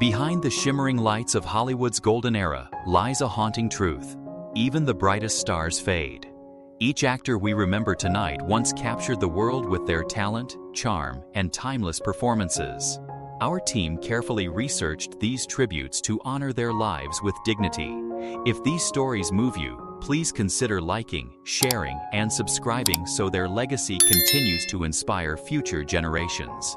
Behind the shimmering lights of Hollywood's golden era lies a haunting truth. Even the brightest stars fade. Each actor we remember tonight once captured the world with their talent, charm, and timeless performances. Our team carefully researched these tributes to honor their lives with dignity. If these stories move you, please consider liking, sharing, and subscribing so their legacy continues to inspire future generations.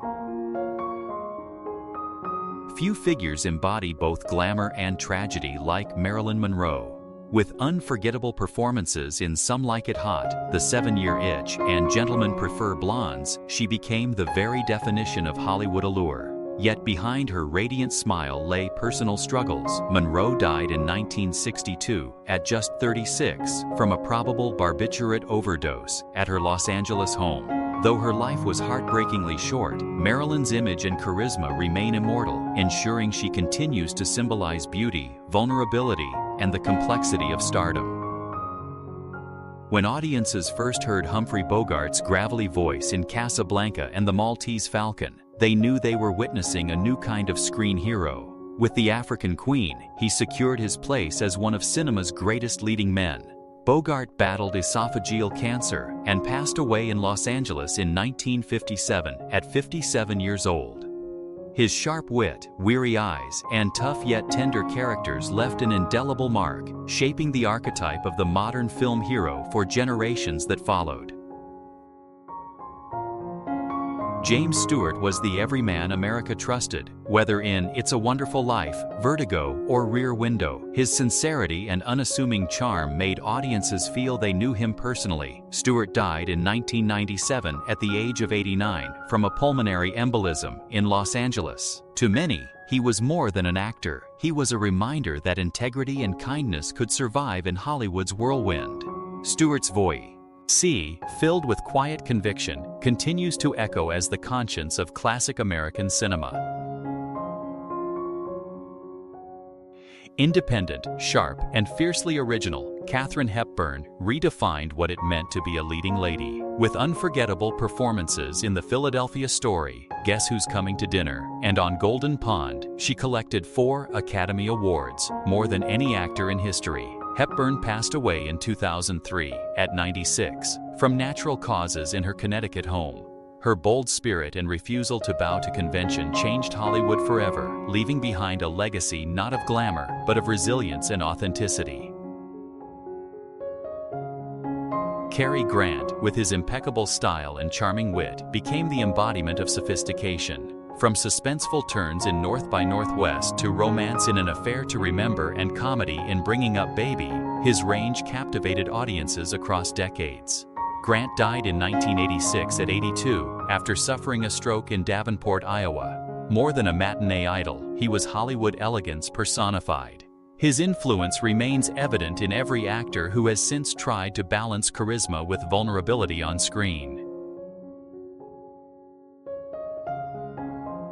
Few figures embody both glamour and tragedy like Marilyn Monroe. With unforgettable performances in Some Like It Hot, The 7-Year Itch, and Gentlemen Prefer Blondes, she became the very definition of Hollywood allure. Yet behind her radiant smile lay personal struggles. Monroe died in 1962, at just 36, from a probable barbiturate overdose at her Los Angeles home. Though her life was heartbreakingly short, Marilyn's image and charisma remain immortal, ensuring she continues to symbolize beauty, vulnerability, and the complexity of stardom. When audiences first heard Humphrey Bogart's gravelly voice in Casablanca and The Maltese Falcon, they knew they were witnessing a new kind of screen hero. With The African Queen, he secured his place as one of cinema's greatest leading men. Bogart battled esophageal cancer and passed away in Los Angeles in 1957 at 57 years old. His sharp wit, weary eyes, and tough yet tender characters left an indelible mark, shaping the archetype of the modern film hero for generations that followed. James Stewart was the everyman America trusted, whether in It's a Wonderful Life, Vertigo, or Rear Window. His sincerity and unassuming charm made audiences feel they knew him personally. Stewart died in 1997 at the age of 89 from a pulmonary embolism in Los Angeles. To many, he was more than an actor. He was a reminder that integrity and kindness could survive in Hollywood's whirlwind. Stewart's voice, filled with quiet conviction, continues to echo as the conscience of classic American cinema. Independent, sharp, and fiercely original, Katharine Hepburn redefined what it meant to be a leading lady. With unforgettable performances in The Philadelphia Story, Guess Who's Coming to Dinner, and on Golden Pond, she collected 4 Academy Awards, more than any actor in history. Hepburn passed away in 2003, at 96, from natural causes in her Connecticut home. Her bold spirit and refusal to bow to convention changed Hollywood forever, leaving behind a legacy not of glamour, but of resilience and authenticity. Cary Grant, with his impeccable style and charming wit, became the embodiment of sophistication. From suspenseful turns in North by Northwest to romance in An Affair to Remember and comedy in Bringing Up Baby, his range captivated audiences across decades. Grant died in 1986 at 82 after suffering a stroke in Davenport, Iowa. More than a matinee idol, he was Hollywood elegance personified. His influence remains evident in every actor who has since tried to balance charisma with vulnerability on screen.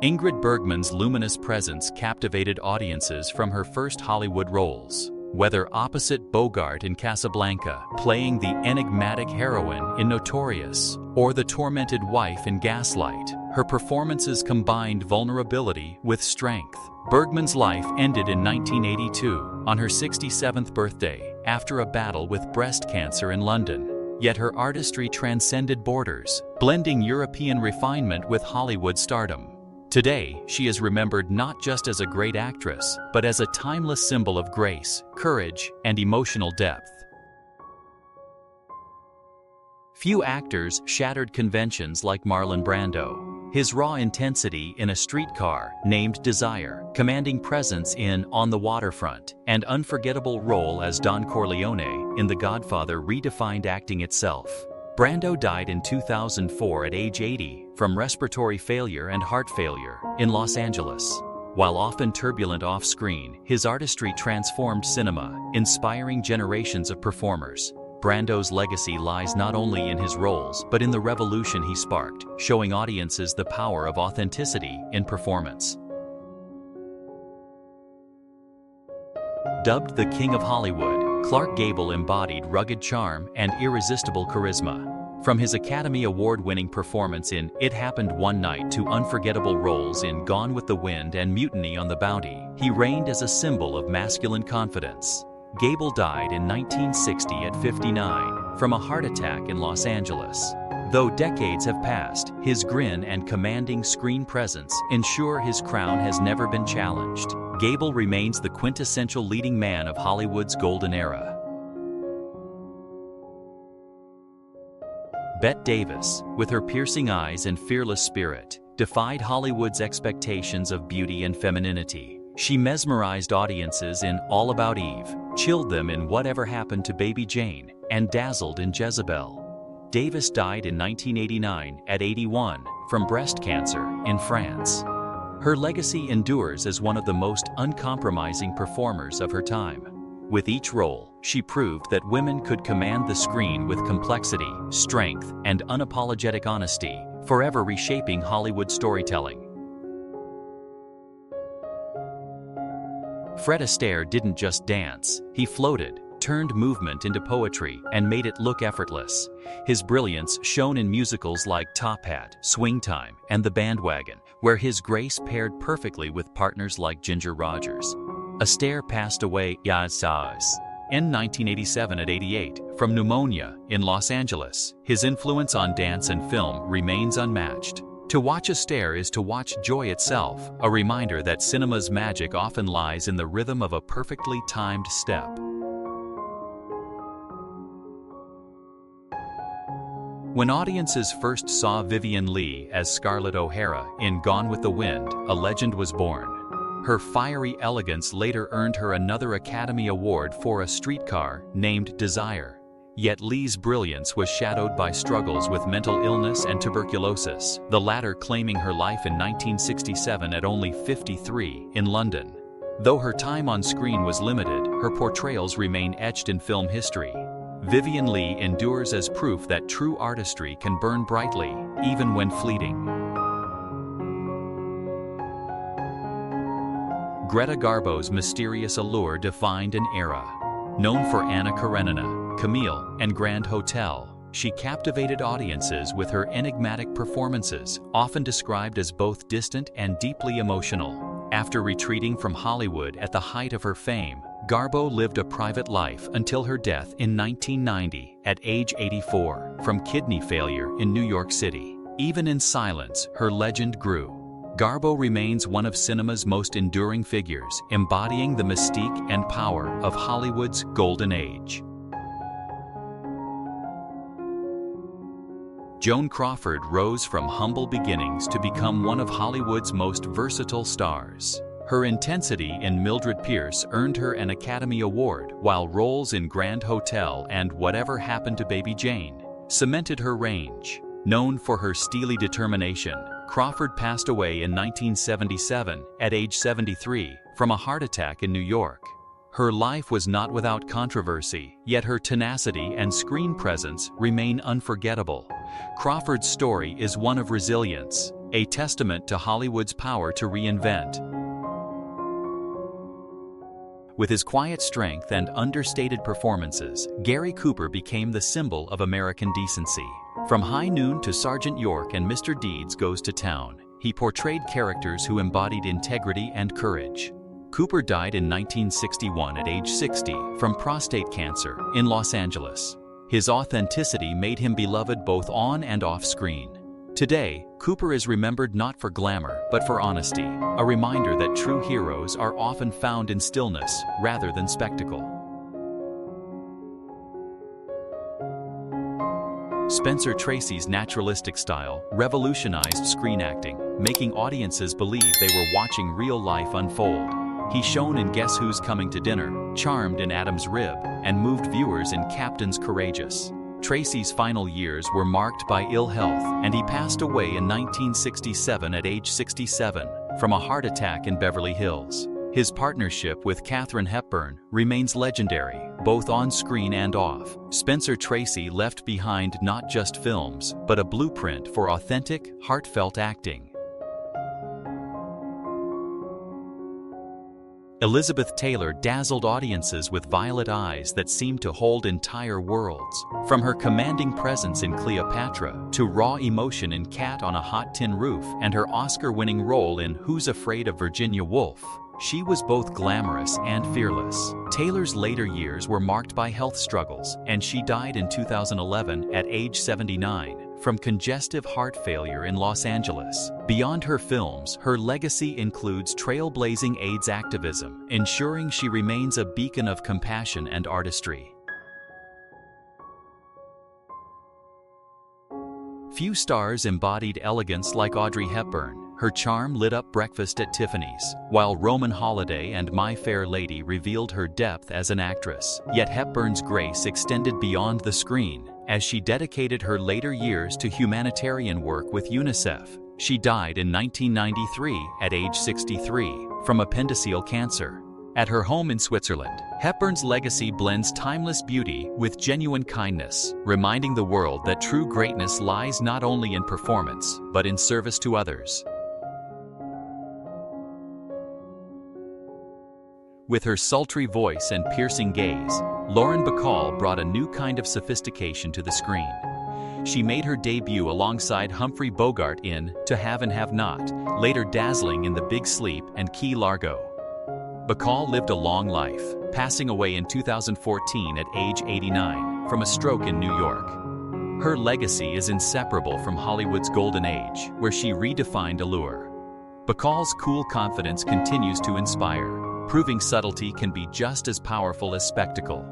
Ingrid Bergman's luminous presence captivated audiences from her first Hollywood roles. Whether opposite Bogart in Casablanca, playing the enigmatic heroine in Notorious, or the tormented wife in Gaslight, her performances combined vulnerability with strength. Bergman's life ended in 1982, on her 67th birthday, after a battle with breast cancer in London. Yet her artistry transcended borders, blending European refinement with Hollywood stardom. Today, she is remembered not just as a great actress, but as a timeless symbol of grace, courage, and emotional depth. Few actors shattered conventions like Marlon Brando. His raw intensity in A Streetcar Named Desire, commanding presence in On the Waterfront, and unforgettable role as Don Corleone in The Godfather redefined acting itself. Brando died in 2004 at age 80 from respiratory failure and heart failure in Los Angeles. While often turbulent off-screen, his artistry transformed cinema, inspiring generations of performers. Brando's legacy lies not only in his roles but in the revolution he sparked, showing audiences the power of authenticity in performance. Dubbed the King of Hollywood, Clark Gable embodied rugged charm and irresistible charisma. From his Academy Award-winning performance in It Happened One Night to unforgettable roles in Gone with the Wind and Mutiny on the Bounty, he reigned as a symbol of masculine confidence. Gable died in 1960 at 59 from a heart attack in Los Angeles. Though decades have passed, his grin and commanding screen presence ensure his crown has never been challenged. Gable remains the quintessential leading man of Hollywood's golden era. Bette Davis, with her piercing eyes and fearless spirit, defied Hollywood's expectations of beauty and femininity. She mesmerized audiences in All About Eve, chilled them in Whatever Happened to Baby Jane, and dazzled in Jezebel. Davis died in 1989 at 81 from breast cancer in France. Her legacy endures as one of the most uncompromising performers of her time. With each role, she proved that women could command the screen with complexity, strength, and unapologetic honesty, forever reshaping Hollywood storytelling. Fred Astaire didn't just dance, he floated, turned movement into poetry, and made it look effortless. His brilliance shone in musicals like Top Hat, Swing Time, and The Bandwagon, where his grace paired perfectly with partners like Ginger Rogers. Astaire passed away in 1987 at 88 from pneumonia in Los Angeles. His influence on dance and film remains unmatched. To watch Astaire is to watch joy itself, a reminder that cinema's magic often lies in the rhythm of a perfectly timed step. When audiences first saw Vivien Leigh as Scarlett O'Hara in Gone with the Wind, a legend was born. Her fiery elegance later earned her another Academy Award for A Streetcar Named Desire. Yet Leigh's brilliance was shadowed by struggles with mental illness and tuberculosis, the latter claiming her life in 1967 at only 53 in London. Though her time on screen was limited, her portrayals remain etched in film history. Vivien Leigh endures as proof that true artistry can burn brightly, even when fleeting. Greta Garbo's mysterious allure defined an era. Known for Anna Karenina, Camille, and Grand Hotel, she captivated audiences with her enigmatic performances, often described as both distant and deeply emotional. After retreating from Hollywood at the height of her fame, Garbo lived a private life until her death in 1990 at age 84 from kidney failure in New York City. Even in silence, her legend grew. Garbo remains one of cinema's most enduring figures, embodying the mystique and power of Hollywood's golden age. Joan Crawford rose from humble beginnings to become one of Hollywood's most versatile stars. Her intensity in Mildred Pierce earned her an Academy Award, while roles in Grand Hotel and Whatever Happened to Baby Jane cemented her range. Known for her steely determination, Crawford passed away in 1977 at age 73 from a heart attack in New York. Her life was not without controversy, yet her tenacity and screen presence remain unforgettable. Crawford's story is one of resilience, a testament to Hollywood's power to reinvent. With his quiet strength and understated performances, Gary Cooper became the symbol of American decency. From High Noon to Sergeant York and Mr. Deeds Goes to Town, he portrayed characters who embodied integrity and courage. Cooper died in 1961 at age 60 from prostate cancer in Los Angeles. His authenticity made him beloved both on and off screen. Today, Cooper is remembered not for glamour, but for honesty, a reminder that true heroes are often found in stillness rather than spectacle. Spencer Tracy's naturalistic style revolutionized screen acting, making audiences believe they were watching real life unfold. He shone in Guess Who's Coming to Dinner, charmed in Adam's Rib, and moved viewers in Captain's Courageous. Tracy's final years were marked by ill health, and he passed away in 1967 at age 67 from a heart attack in Beverly Hills. His partnership with Katharine Hepburn remains legendary, both on screen and off. Spencer Tracy left behind not just films, but a blueprint for authentic, heartfelt acting. Elizabeth Taylor dazzled audiences with violet eyes that seemed to hold entire worlds. From her commanding presence in Cleopatra to raw emotion in Cat on a Hot Tin Roof and her Oscar-winning role in Who's Afraid of Virginia Woolf, she was both glamorous and fearless. Taylor's later years were marked by health struggles, and she died in 2011 at age 79 from congestive heart failure in Los Angeles. Beyond her films, her legacy includes trailblazing AIDS activism, ensuring she remains a beacon of compassion and artistry. Few stars embodied elegance like Audrey Hepburn. Her charm lit up breakfast at Tiffany's, while Roman Holiday and My Fair Lady revealed her depth as an actress. Yet Hepburn's grace extended beyond the screen, as she dedicated her later years to humanitarian work with UNICEF. She died in 1993 at age 63 from appendiceal cancer. At her home in Switzerland, Hepburn's legacy blends timeless beauty with genuine kindness, reminding the world that true greatness lies not only in performance, but in service to others. With her sultry voice and piercing gaze, Lauren Bacall brought a new kind of sophistication to the screen. She made her debut alongside Humphrey Bogart in To Have and Have Not, later dazzling in The Big Sleep and Key Largo. Bacall lived a long life, passing away in 2014 at age 89 from a stroke in New York. Her legacy is inseparable from Hollywood's golden age, where she redefined allure. Bacall's cool confidence continues to inspire, proving subtlety can be just as powerful as spectacle.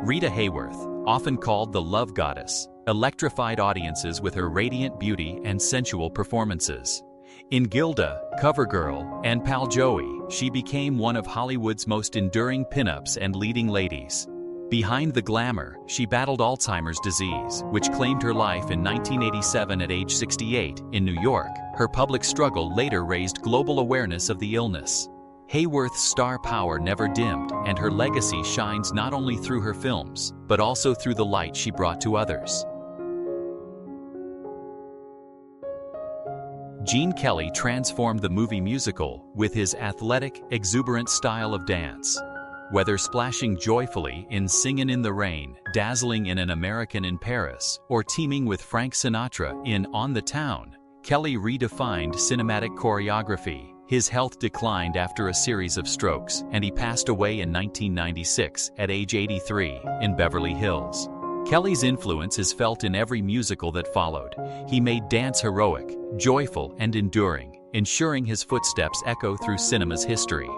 Rita Hayworth, often called the Love Goddess, electrified audiences with her radiant beauty and sensual performances. In Gilda, CoverGirl, and Pal Joey, she became one of Hollywood's most enduring pinups and leading ladies. Behind the glamour, she battled Alzheimer's disease, which claimed her life in 1987 at age 68 in New York. Her public struggle later raised global awareness of the illness. Hayworth's star power never dimmed, and her legacy shines not only through her films, but also through the light she brought to others. Gene Kelly transformed the movie musical with his athletic, exuberant style of dance. Whether splashing joyfully in Singin' in the Rain, dazzling in An American in Paris, or teaming with Frank Sinatra in On the Town, Kelly redefined cinematic choreography. His health declined after a series of strokes, and he passed away in 1996 at age 83 in Beverly Hills. Kelly's influence is felt in every musical that followed. He made dance heroic, joyful, and enduring, ensuring his footsteps echo through cinema's history.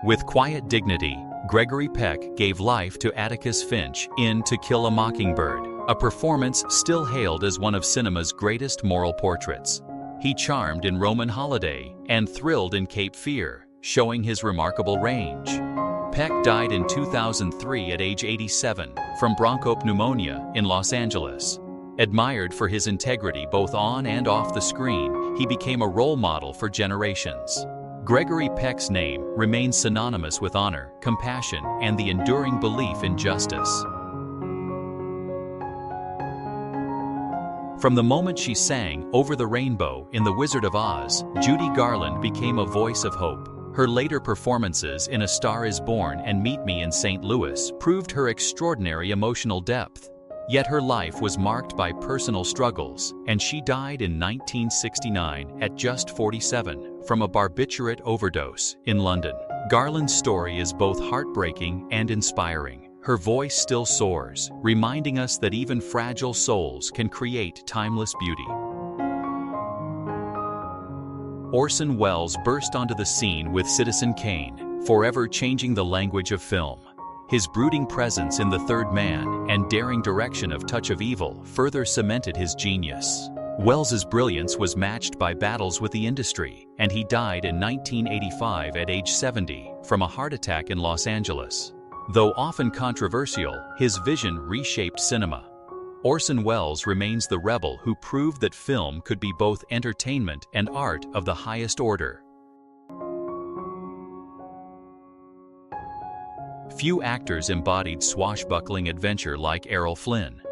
With quiet dignity, Gregory Peck gave life to Atticus Finch in To Kill a Mockingbird, a performance still hailed as one of cinema's greatest moral portraits. He charmed in Roman Holiday and thrilled in Cape Fear, showing his remarkable range. Peck died in 2003 at age 87 from bronchopneumonia in Los Angeles. Admired for his integrity both on and off the screen, he became a role model for generations. Gregory Peck's name remains synonymous with honor, compassion, and the enduring belief in justice. From the moment she sang Over the Rainbow in The Wizard of Oz, Judy Garland became a voice of hope. Her later performances in A Star is Born and Meet Me in St. Louis proved her extraordinary emotional depth. Yet her life was marked by personal struggles, and she died in 1969 at just 47 from a barbiturate overdose in London. Garland's story is both heartbreaking and inspiring. Her voice still soars, reminding us that even fragile souls can create timeless beauty. Orson Welles burst onto the scene with Citizen Kane, forever changing the language of film. His brooding presence in The Third Man and daring direction of Touch of Evil further cemented his genius. Welles's brilliance was matched by battles with the industry, and he died in 1985 at age 70 from a heart attack in Los Angeles. Though often controversial, his vision reshaped cinema. Orson Welles remains the rebel who proved that film could be both entertainment and art of the highest order. Few actors embodied swashbuckling adventure like Errol Flynn.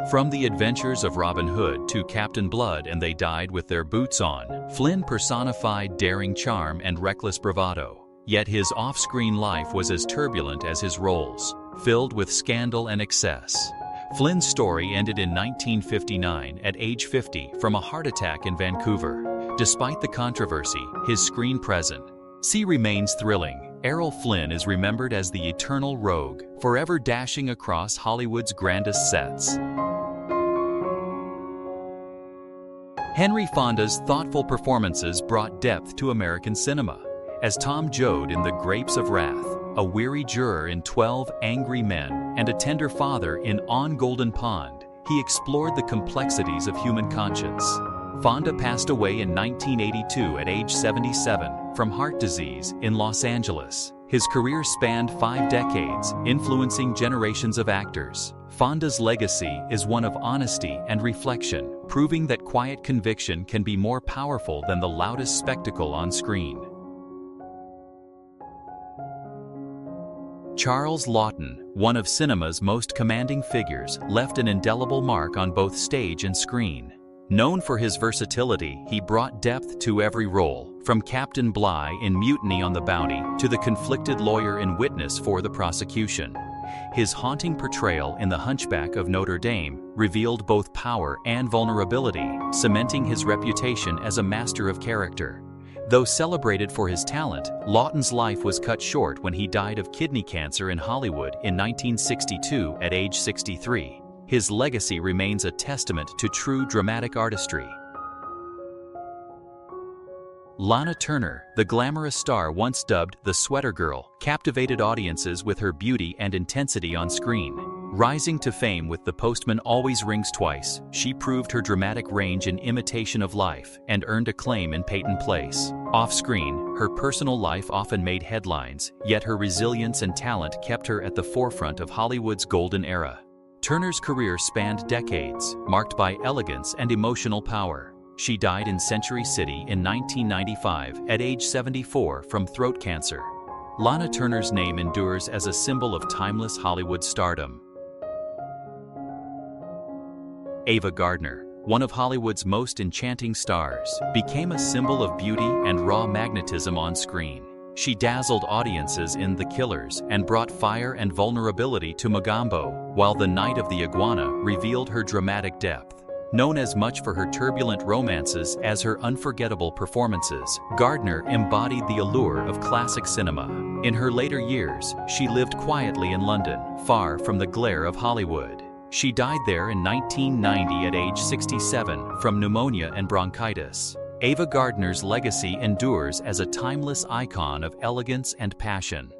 From the adventures of Robin Hood to Captain Blood and They Died with Their Boots On, Flynn personified daring charm and reckless bravado. Yet his off-screen life was as turbulent as his roles, filled with scandal and excess. Flynn's story ended in 1959 at age 50 from a heart attack in Vancouver. Despite the controversy, his screen presence remains thrilling. Errol Flynn is remembered as the eternal rogue, forever dashing across Hollywood's grandest sets. Henry Fonda's thoughtful performances brought depth to American cinema. As Tom Joad in The Grapes of Wrath, a weary juror in 12 Angry Men, and a tender father in On Golden Pond, he explored the complexities of human conscience. Fonda passed away in 1982 at age 77 from heart disease in Los Angeles. His career spanned 5 decades, influencing generations of actors. Fonda's legacy is one of honesty and reflection, proving that quiet conviction can be more powerful than the loudest spectacle on screen. Charles Laughton, one of cinema's most commanding figures, left an indelible mark on both stage and screen. Known for his versatility, he brought depth to every role, from Captain Bligh in Mutiny on the Bounty to the conflicted lawyer in Witness for the prosecution. His haunting portrayal in The Hunchback of Notre Dame revealed both power and vulnerability, cementing his reputation as a master of character. Though celebrated for his talent, Laughton's life was cut short when he died of kidney cancer in Hollywood in 1962 at age 63. His legacy remains a testament to true dramatic artistry. Lana Turner, the glamorous star once dubbed the Sweater Girl, captivated audiences with her beauty and intensity on screen. Rising to fame with The Postman Always Rings Twice, she proved her dramatic range in Imitation of Life and earned acclaim in Peyton Place. Off-screen, her personal life often made headlines, yet her resilience and talent kept her at the forefront of Hollywood's golden era. Turner's career spanned decades, marked by elegance and emotional power. She died in Century City in 1995 at age 74 from throat cancer. Lana Turner's name endures as a symbol of timeless Hollywood stardom. Ava Gardner, one of Hollywood's most enchanting stars, became a symbol of beauty and raw magnetism on screen. She dazzled audiences in The Killers and brought fire and vulnerability to Mogambo, while The Night of the Iguana revealed her dramatic depth. Known as much for her turbulent romances as her unforgettable performances, Gardner embodied the allure of classic cinema. In her later years, she lived quietly in London, far from the glare of Hollywood. She died there in 1990 at age 67 from pneumonia and bronchitis. Ava Gardner's legacy endures as a timeless icon of elegance and passion.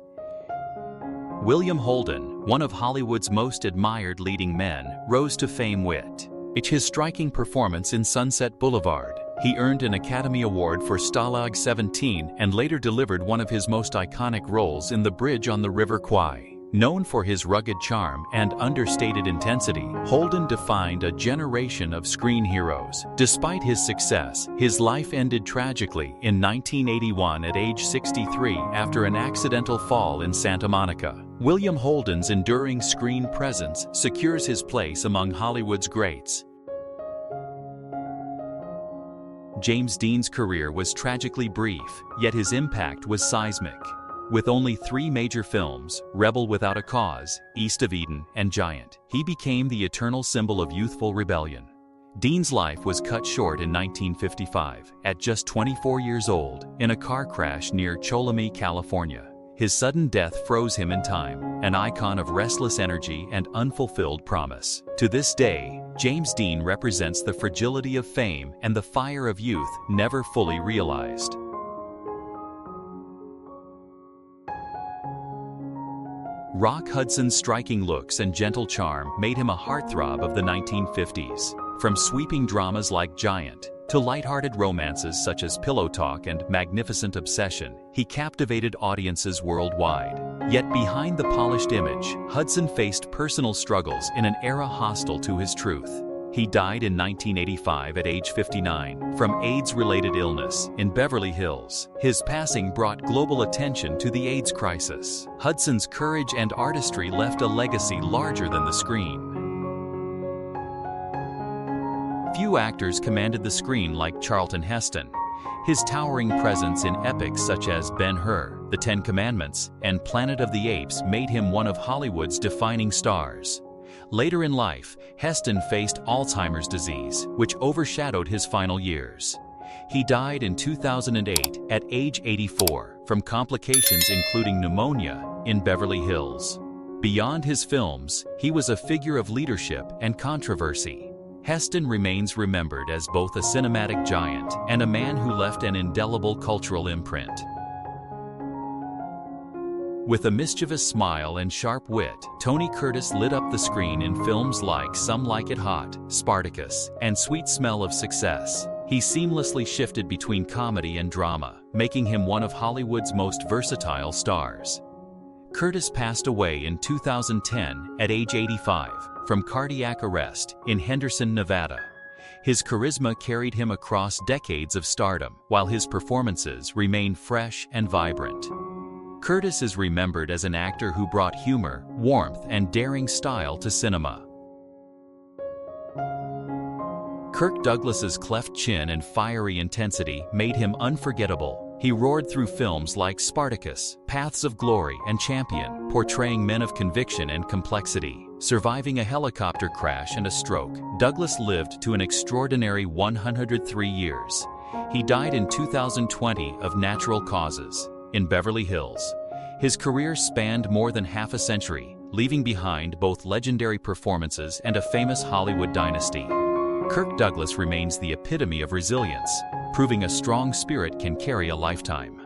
William Holden, one of Hollywood's most admired leading men, rose to fame with his striking performance in Sunset Boulevard. He earned an Academy Award for Stalag 17 and later delivered one of his most iconic roles in The Bridge on the River Kwai. Known for his rugged charm and understated intensity, Holden defined a generation of screen heroes. Despite his success, his life ended tragically in 1981 at age 63 after an accidental fall in Santa Monica. William Holden's enduring screen presence secures his place among Hollywood's greats. James Dean's career was tragically brief, yet his impact was seismic. With only 3 major films, Rebel Without a Cause, East of Eden, and Giant, he became the eternal symbol of youthful rebellion. Dean's life was cut short in 1955, at just 24 years old, in a car crash near Cholumi, California. His sudden death froze him in time, an icon of restless energy and unfulfilled promise. To this day, James Dean represents the fragility of fame and the fire of youth never fully realized. Rock Hudson's striking looks and gentle charm made him a heartthrob of the 1950s. From sweeping dramas like Giant to lighthearted romances such as Pillow Talk and Magnificent Obsession, he captivated audiences worldwide. Yet behind the polished image, Hudson faced personal struggles in an era hostile to his truth. He died in 1985 at age 59 from AIDS-related illness in Beverly Hills. His passing brought global attention to the AIDS crisis. Hudson's courage and artistry left a legacy larger than the screen. Few actors commanded the screen like Charlton Heston. His towering presence in epics such as Ben-Hur, The Ten Commandments, and Planet of the Apes made him one of Hollywood's defining stars. Later in life, Heston faced Alzheimer's disease, which overshadowed his final years. He died in 2008 at age 84 from complications including pneumonia in Beverly Hills. Beyond his films, he was a figure of leadership and controversy. Heston remains remembered as both a cinematic giant and a man who left an indelible cultural imprint. With a mischievous smile and sharp wit, Tony Curtis lit up the screen in films like Some Like It Hot, Spartacus, and Sweet Smell of Success. He seamlessly shifted between comedy and drama, making him one of Hollywood's most versatile stars. Curtis passed away in 2010 at age 85 from cardiac arrest in Henderson, Nevada. His charisma carried him across decades of stardom, while his performances remain fresh and vibrant. Curtis is remembered as an actor who brought humor, warmth, and daring style to cinema. Kirk Douglas's cleft chin and fiery intensity made him unforgettable. He roared through films like Spartacus, Paths of Glory, and Champion, portraying men of conviction and complexity. Surviving a helicopter crash and a stroke, Douglas lived to an extraordinary 103 years. He died in 2020 of natural causes in Beverly Hills. His career spanned more than half a century, leaving behind both legendary performances and a famous Hollywood dynasty. Kirk Douglas remains the epitome of resilience, proving a strong spirit can carry a lifetime.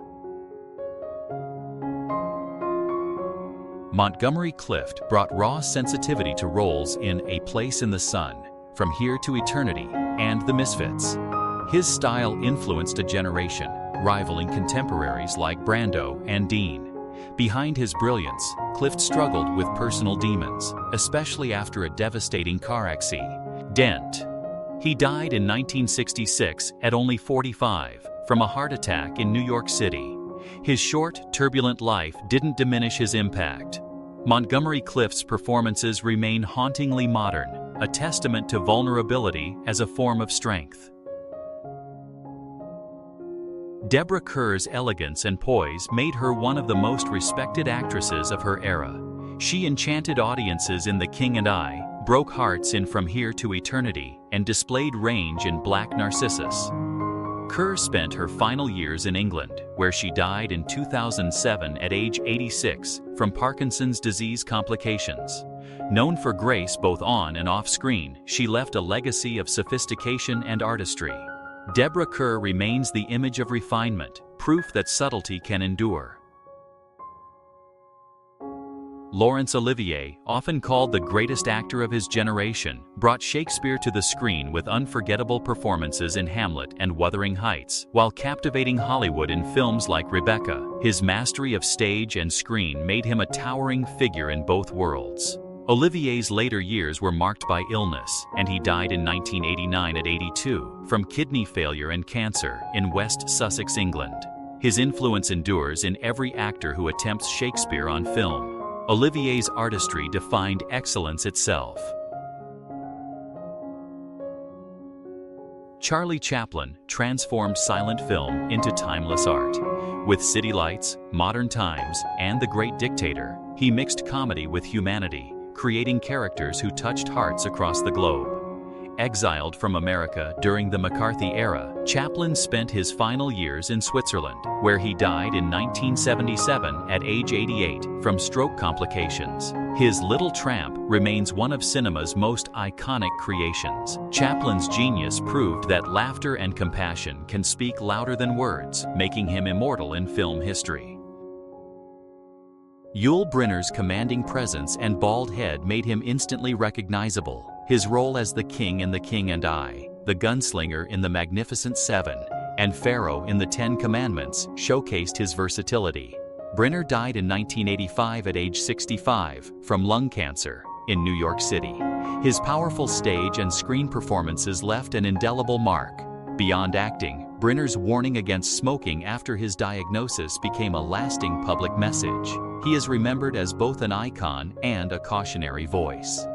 Montgomery Clift brought raw sensitivity to roles in A Place in the Sun, From Here to Eternity, and The Misfits. His style influenced a generation, rivaling contemporaries like Brando and Dean. Behind his brilliance, Clift struggled with personal demons, especially after a devastating car accident. He died in 1966 at only 45 from a heart attack in New York City. His short, turbulent life didn't diminish his impact. Montgomery Clift's performances remain hauntingly modern, a testament to vulnerability as a form of strength. Deborah Kerr's elegance and poise made her one of the most respected actresses of her era. She enchanted audiences in The King and I, broke hearts in From Here to Eternity, and displayed range in Black Narcissus. Kerr spent her final years in England, where she died in 2007 at age 86 from Parkinson's disease complications. Known for grace both on and off screen, she left a legacy of sophistication and artistry. Deborah Kerr remains the image of refinement, proof that subtlety can endure. Laurence Olivier, often called the greatest actor of his generation, brought Shakespeare to the screen with unforgettable performances in Hamlet and Wuthering Heights, while captivating Hollywood in films like Rebecca. His mastery of stage and screen made him a towering figure in both worlds. Olivier's later years were marked by illness, and he died in 1989 at 82 from kidney failure and cancer in West Sussex, England. His influence endures in every actor who attempts Shakespeare on film. Olivier's artistry defined excellence itself. Charlie Chaplin transformed silent film into timeless art. With City Lights, Modern Times, and The Great Dictator, he mixed comedy with humanity, creating characters who touched hearts across the globe. Exiled from America during the McCarthy era, Chaplin spent his final years in Switzerland, where he died in 1977 at age 88 from stroke complications. His Little Tramp remains one of cinema's most iconic creations. Chaplin's genius proved that laughter and compassion can speak louder than words, making him immortal in film history. Yul Brynner's commanding presence and bald head made him instantly recognizable. His role as the King in The King and I, the gunslinger in The Magnificent Seven, and Pharaoh in The Ten Commandments showcased his versatility. Brynner died in 1985 at age 65 from lung cancer in New York City. His powerful stage and screen performances left an indelible mark. Beyond acting, Brynner's warning against smoking after his diagnosis became a lasting public message. He is remembered as both an icon and a cautionary voice.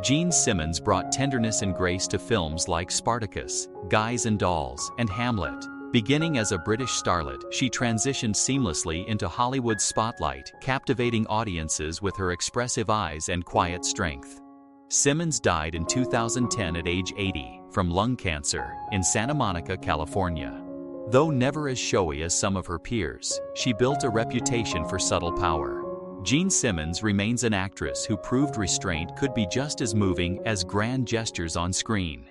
Jean Simmons brought tenderness and grace to films like Spartacus, Guys and Dolls, and Hamlet. Beginning as a British starlet, she transitioned seamlessly into Hollywood's spotlight, captivating audiences with her expressive eyes and quiet strength. Simmons died in 2010 at age 80 from lung cancer in Santa Monica, California. Though never as showy as some of her peers, she built a reputation for subtle power. Jean Simmons remains an actress who proved restraint could be just as moving as grand gestures on screen.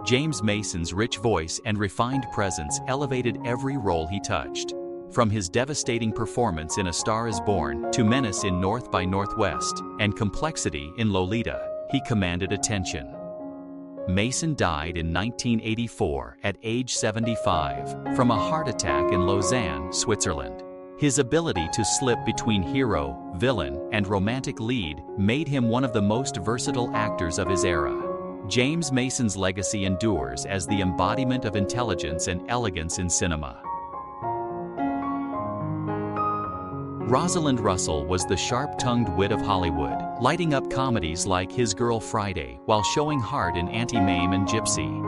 James Mason's rich voice and refined presence elevated every role he touched. From his devastating performance in A Star is Born to menace in North by Northwest and complexity in Lolita, he commanded attention. Mason died in 1984 at age 75 from a heart attack in Lausanne, Switzerland. His ability to slip between hero, villain, and romantic lead made him one of the most versatile actors of his era. James Mason's legacy endures as the embodiment of intelligence and elegance in cinema. Rosalind Russell was the sharp-tongued wit of Hollywood, lighting up comedies like His Girl Friday while showing heart in Auntie Mame and Gypsy.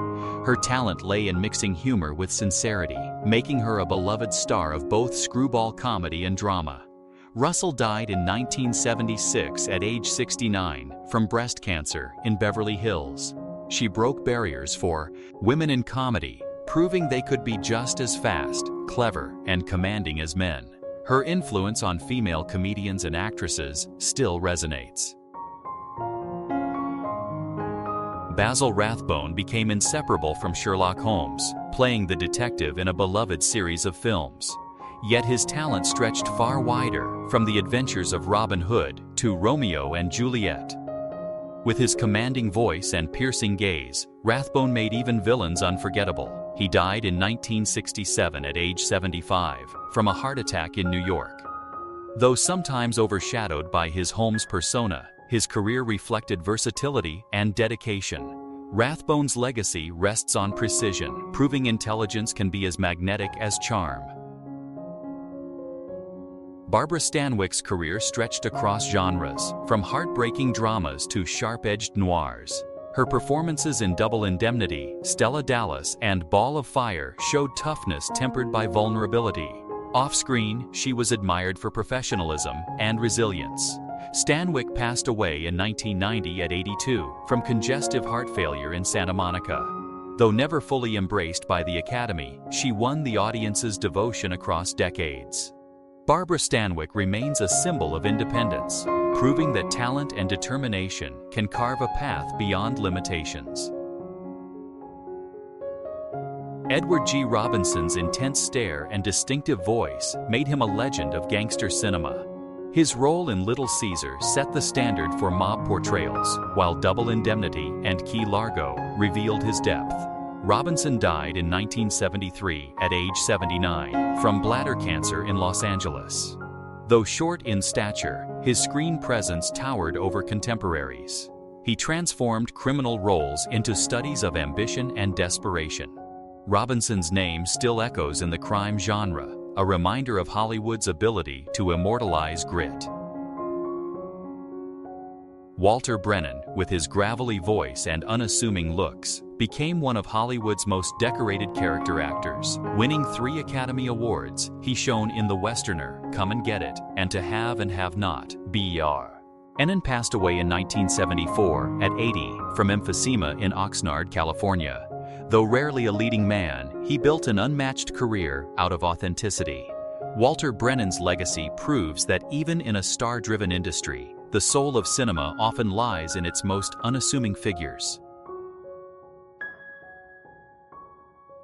Her talent lay in mixing humor with sincerity, making her a beloved star of both screwball comedy and drama. Russell died in 1976 at age 69 from breast cancer in Beverly Hills. She broke barriers for women in comedy, proving they could be just as fast, clever, and commanding as men. Her influence on female comedians and actresses still resonates. Basil Rathbone became inseparable from Sherlock Holmes, playing the detective in a beloved series of films. Yet his talent stretched far wider, from the adventures of Robin Hood to Romeo and Juliet. With his commanding voice and piercing gaze, Rathbone made even villains unforgettable. He died in 1967 at age 75 from a heart attack in New York. Though sometimes overshadowed by his Holmes persona, his career reflected versatility and dedication. Rathbone's legacy rests on precision, proving intelligence can be as magnetic as charm. Barbara Stanwyck's career stretched across genres, from heartbreaking dramas to sharp-edged noirs. Her performances in Double Indemnity, Stella Dallas, and Ball of Fire showed toughness tempered by vulnerability. Off-screen, she was admired for professionalism and resilience. Stanwyck passed away in 1990 at 82 from congestive heart failure in Santa Monica. Though never fully embraced by the Academy, she won the audience's devotion across decades. Barbara Stanwyck remains a symbol of independence, proving that talent and determination can carve a path beyond limitations. Edward G. Robinson's intense stare and distinctive voice made him a legend of gangster cinema. His role in Little Caesar set the standard for mob portrayals, while Double Indemnity and Key Largo revealed his depth. Robinson died in 1973 at age 79 from bladder cancer in Los Angeles. Though short in stature, his screen presence towered over contemporaries. He transformed criminal roles into studies of ambition and desperation. Robinson's name still echoes in the crime genre, a reminder of Hollywood's ability to immortalize grit. Walter Brennan, with his gravelly voice and unassuming looks, became one of Hollywood's most decorated character actors. Winning 3 Academy Awards, he shone in The Westerner, Come and Get It, and To Have and Have Not, B.E.R. Ennin passed away in 1974 at 80 from emphysema in Oxnard, California. Though rarely a leading man, he built an unmatched career out of authenticity. Walter Brennan's legacy proves that even in a star-driven industry, the soul of cinema often lies in its most unassuming figures.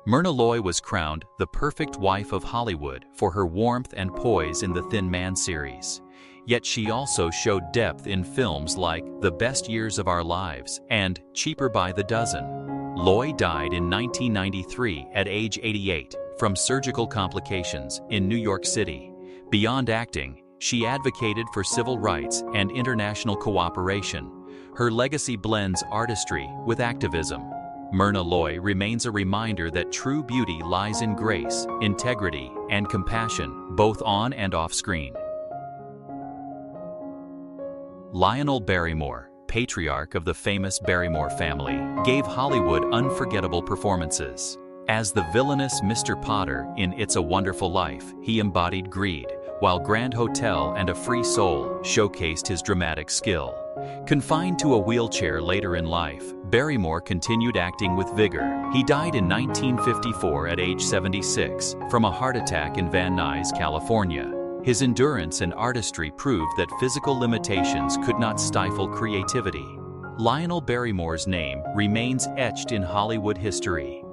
Myrna Loy was crowned the perfect wife of Hollywood for her warmth and poise in the Thin Man series. Yet she also showed depth in films like The Best Years of Our Lives and Cheaper by the Dozen. Loy died in 1993 at age 88 from surgical complications in New York City. Beyond acting, she advocated for civil rights and international cooperation. Her legacy blends artistry with activism. Myrna Loy remains a reminder that true beauty lies in grace, integrity, and compassion, both on and off screen. Lionel Barrymore, patriarch of the famous Barrymore family, gave Hollywood unforgettable performances. As the villainous Mr. Potter in It's a Wonderful Life, he embodied greed, while Grand Hotel and A Free Soul showcased his dramatic skill. Confined to a wheelchair later in life, Barrymore continued acting with vigor. He died in 1954 at age 76 from a heart attack in Van Nuys, California. His endurance and artistry proved that physical limitations could not stifle creativity. Lionel Barrymore's name remains etched in Hollywood history.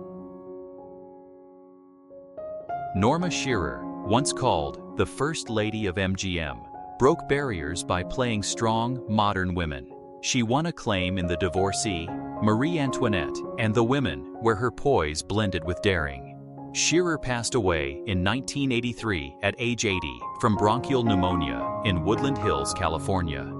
Norma Shearer, once called the First Lady of MGM, broke barriers by playing strong, modern women. She won acclaim in The Divorcee, Marie Antoinette, and The Women, where her poise blended with daring. Shearer passed away in 1983 at age 80 from bronchial pneumonia in Woodland Hills, California.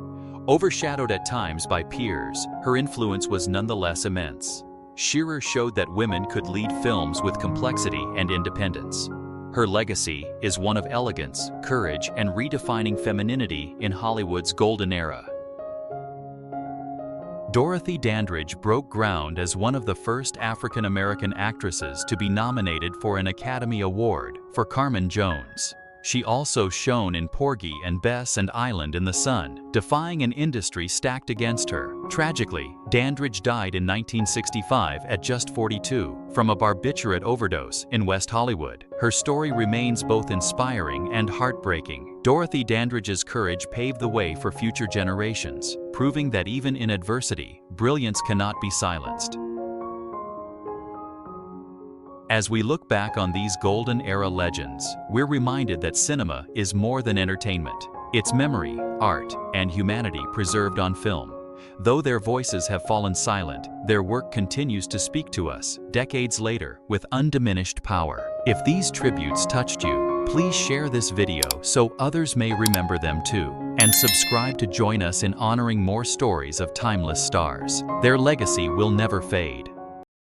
Overshadowed at times by peers, her influence was nonetheless immense. Shearer showed that women could lead films with complexity and independence. Her legacy is one of elegance, courage, and redefining femininity in Hollywood's golden era. Dorothy Dandridge broke ground as one of the first African-American actresses to be nominated for an Academy Award for Carmen Jones. She also shone in Porgy and Bess and Island in the Sun, defying an industry stacked against her. Tragically, Dandridge died in 1965 at just 42 from a barbiturate overdose in West Hollywood. Her story remains both inspiring and heartbreaking. Dorothy Dandridge's courage paved the way for future generations, proving that even in adversity, brilliance cannot be silenced. As we look back on these golden era legends, we're reminded that cinema is more than entertainment. It's memory, art, and humanity preserved on film. Though their voices have fallen silent, their work continues to speak to us, decades later, with undiminished power. If these tributes touched you, please share this video so others may remember them too. And subscribe to join us in honoring more stories of timeless stars. Their legacy will never fade.